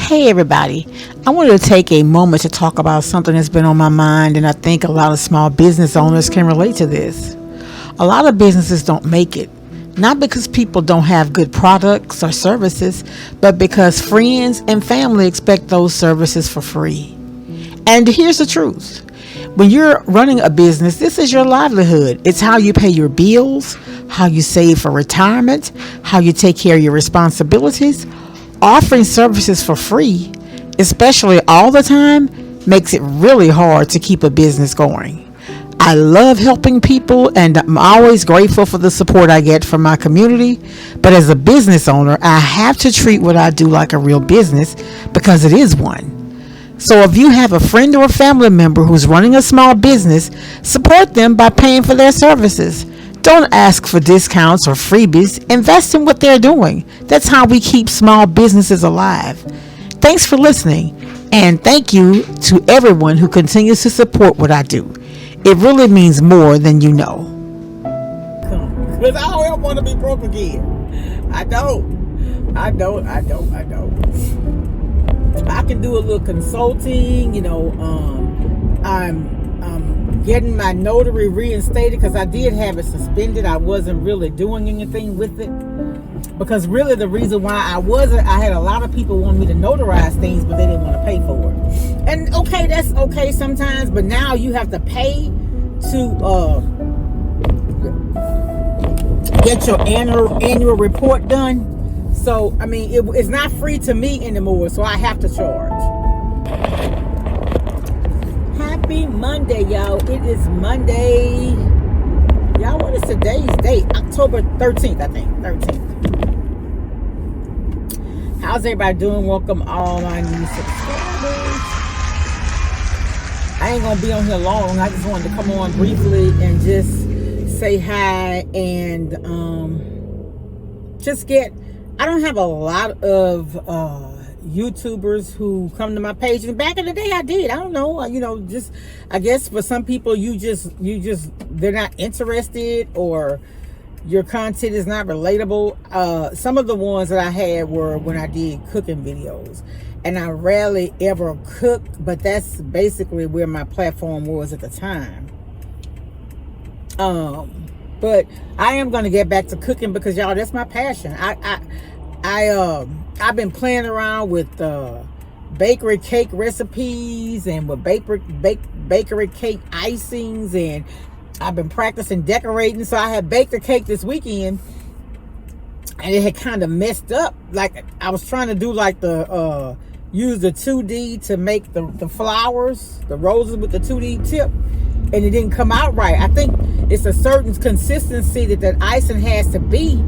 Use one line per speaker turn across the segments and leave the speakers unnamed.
Hey everybody, I wanted to take a moment to talk about something that's been on my mind, and I think a lot of small business owners can relate to this. A lot of businesses don't make it, not because people don't have good products or services, but because friends and family expect those services for free. And here's the truth. When you're running a business, this is your livelihood. It's how you pay your bills, how you save for retirement, how you take care of your responsibilities. Offering services for free, especially all the time, makes it really hard to keep a business going. I love helping people and I'm always grateful for the support I get from my community. But as a business owner, I have to treat what I do like a real business because it is one. So if you have a friend or a family member who's running a small business, support them by paying for their services. Don't ask for discounts or freebies. Invest in what they're doing. That's how we keep small businesses alive. Thanks for listening, and thank you to everyone who continues to support what I do. It really means more than you know.
Because I don't ever want to be broke again. I don't. I can do a little consulting, I'm getting my notary reinstated because I did have it suspended. I wasn't really doing anything with it. Because really the reason why I had a lot of people want me to notarize things, but they didn't want to pay for it. And okay, that's okay sometimes, but now you have to pay to get your annual report done. So, I mean, it's not free to me anymore, so I have to charge. Happy Monday, y'all. It is Monday. Y'all, what is today's date? October 13th, I think. 13th. How's everybody doing? Welcome all my new subscribers. I ain't going to be on here long. I just wanted to come on briefly and just say hi and just get... I don't have a lot of YouTubers who come to my page, and back in the day I did. I don't know, just I guess for some people you just they're not interested or your content is not relatable. Some of the ones that I had were when I did cooking videos, and I rarely ever cooked, but that's basically where my platform was at the time. But I am going to get back to cooking because y'all, that's my passion. I've been playing around with bakery cake recipes and with bakery cake icings, and I've been practicing decorating. So I had baked a cake this weekend, and it had kind of messed up. Like I was trying to do like use the 2D to make the flowers, the roses with the 2D tip, and it didn't come out right. I think it's a certain consistency that icing has to be.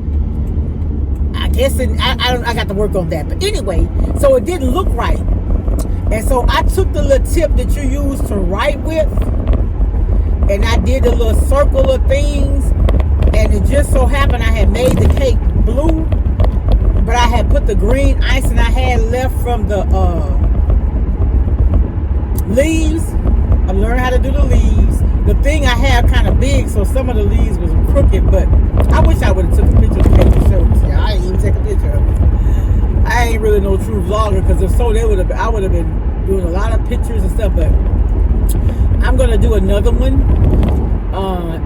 I guess I got to work on that. But anyway, so it didn't look right. And so I took the little tip that you use to write with, and I did a little circle of things, and it just so happened I had made the cake blue, but I had put the green icing I had left from the leaves. I learned how to do the leaves. The thing I have kind of big, so some of the leaves was crooked, but I wish I would have took a picture of the cake to show it to you. I didn't even take a picture of it. I ain't really no true vlogger, because if so, I would have been doing a lot of pictures and stuff, but I'm going to do another one,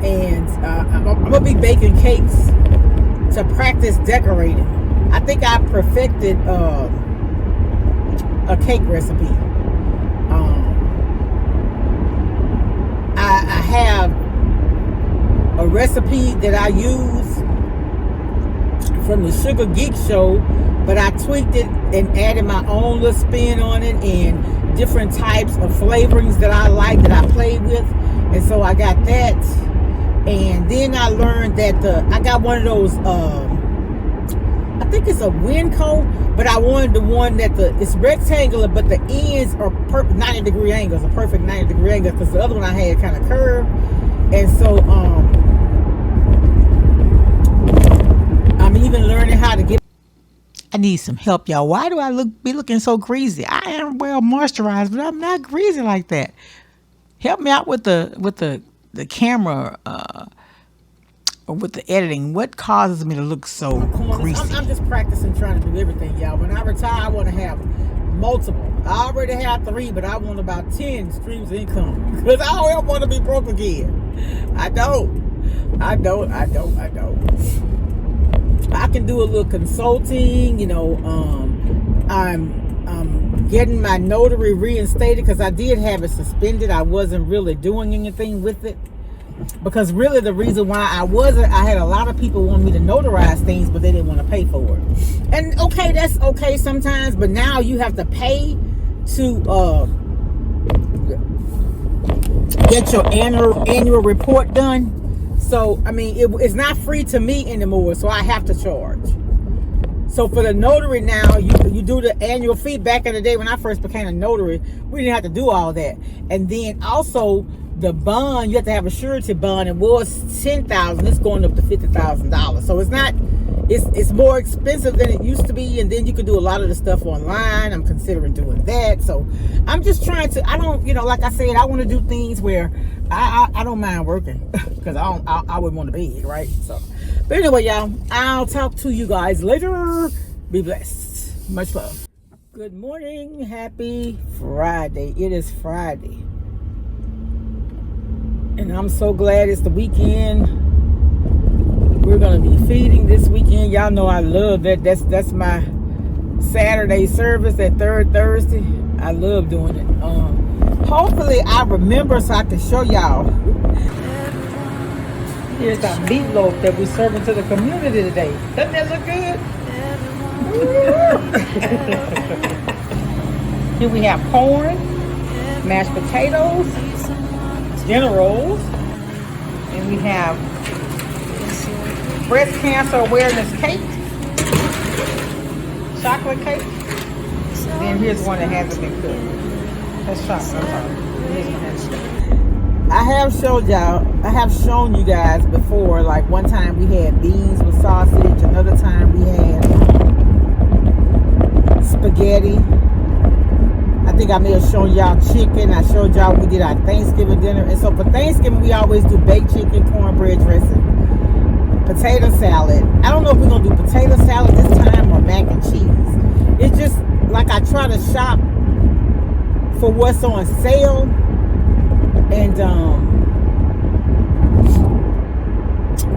and I'm going to be baking cakes to practice decorating. I think I perfected a cake recipe. I have a recipe that I use from the Sugar Geek Show, but I tweaked it and added my own little spin on it and different types of flavorings that I like, that I played with. And so I got that. And then I learned that I got one of those, I think it's a wind cone, but I wanted the one that it's rectangular, but the ends are 90-degree angles, a perfect 90-degree angle, because the other one I had kind of curved. And so I'm even learning how to get.
I need some help, y'all. Why do I be looking so greasy? I am well moisturized, but I'm not greasy like that. Help me out with the camera or with the editing. What causes me to look so greasy?
I'm just practicing, trying to do everything, y'all. When I retire, I want to have multiple. I already have 3, but I want about 10 streams of income because I don't ever want to be broke again. I don't. I can do a little consulting, you know. I'm getting my notary reinstated because I did have it suspended. I wasn't really doing anything with it. Because really the reason why I had a lot of people want me to notarize things, but they didn't want to pay for it. And okay, that's okay sometimes, but now you have to pay to get your annual report done. So, I mean, it's not free to me anymore, so I have to charge. So for the notary now, you do the annual fee. Back in the day when I first became a notary, we didn't have to do all that. And then also the bond, you have to have a surety bond. It was $10,000. It's going up to $50,000. So it's more expensive than it used to be. And then you can do a lot of the stuff online. I'm considering doing that. So I'm just trying to. I don't, you know, like I said, I want to do things where I don't mind working because I wouldn't want to be here, right? So, but anyway, y'all, I'll talk to you guys later. Be blessed. Much love. Good morning. Happy Friday. It is Friday. And I'm so glad it's the weekend. We're going to be feeding this weekend. Y'all know I love that. That's my Saturday service, that third Thursday. I love doing it. Hopefully I remember so I can show y'all. Here's our meatloaf that we're serving to the community today. Doesn't that look good? Here we have corn, mashed potatoes, dinner rolls, and we have breast cancer awareness cake, chocolate cake. Then here's one that hasn't been cooked. That's chocolate. I'm sorry. Here's one that's cooked. I have shown you guys before. Like one time we had beans with sausage. Another time we had spaghetti. I think I may have shown y'all chicken. I showed y'all we did our Thanksgiving dinner. And so for Thanksgiving, we always do baked chicken, cornbread dressing, potato salad. I don't know if we're going to do potato salad this time or mac and cheese. It's just like I try to shop for what's on sale. And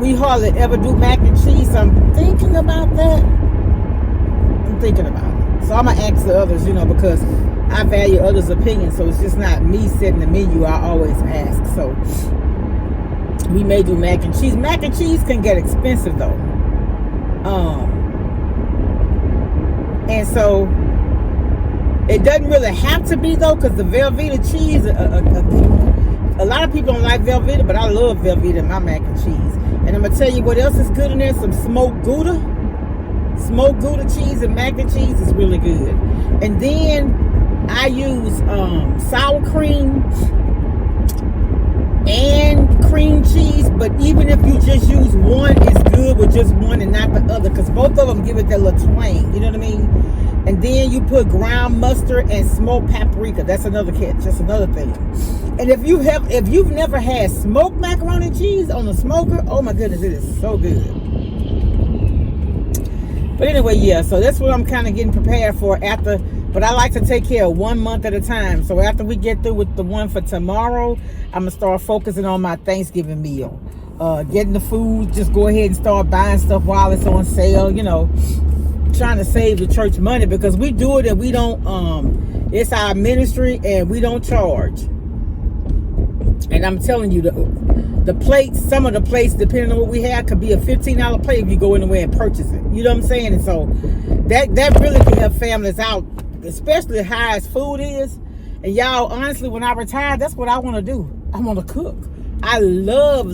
we hardly ever do mac and cheese. So I'm thinking about that. So I'm going to ask the others, you know, because I value others' opinions, so it's just not me setting the menu. I always ask. So we may do mac and cheese. Mac and cheese can get expensive though. And so it doesn't really have to be though, because the Velveeta cheese, a lot of people don't like Velveeta, but I love Velveeta in my mac and cheese. And I'm gonna tell you what else is good in there: some smoked Gouda. Smoked Gouda cheese and mac and cheese is really good. And then I use sour cream and cream cheese, but even if you just use one, it's good with just one and not the other, because both of them give it that little twang, you know what I mean? And then you put ground mustard and smoked paprika. That's another catch. That's another thing. And if you've never had smoked macaroni and cheese on the smoker, oh my goodness, it is so good. But anyway, yeah, so that's what I'm kind of getting prepared for after. But I like to take care of 1 month at a time. So after we get through with the one for tomorrow, I'm going to start focusing on my Thanksgiving meal. Getting the food, just go ahead and start buying stuff while it's on sale, you know. Trying to save the church money, because we do it and we don't, it's our ministry and we don't charge. And I'm telling you, the plates, some of the plates, depending on what we have, could be a $15 plate if you go anywhere and purchase it. You know what I'm saying? And so that really can help families out, especially high as food is. And y'all, honestly, when I retire, that's what I want to do. I want to cook. I love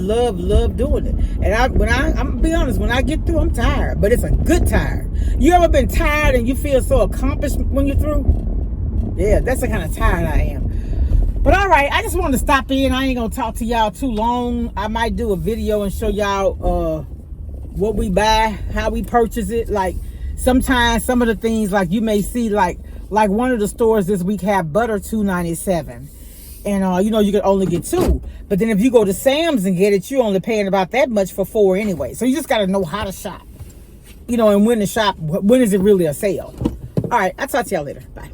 doing it. And I'm gonna be honest, when I get through, I'm tired, but it's a good tired. You ever been tired and you feel so accomplished when you're through? Yeah, that's the kind of tired I am. But all right, I just wanted to stop in. I ain't gonna talk to y'all too long. I might do a video and show y'all what we buy, how we purchase it. Like sometimes some of the things, like you may see, like one of the stores this week have butter $2.97. And you know, you could only get 2. But then if you go to Sam's and get it, you're only paying about that much for 4 anyway. So you just gotta know how to shop, you know, and when to shop. When is it really a sale? All right, I'll talk to y'all later. Bye.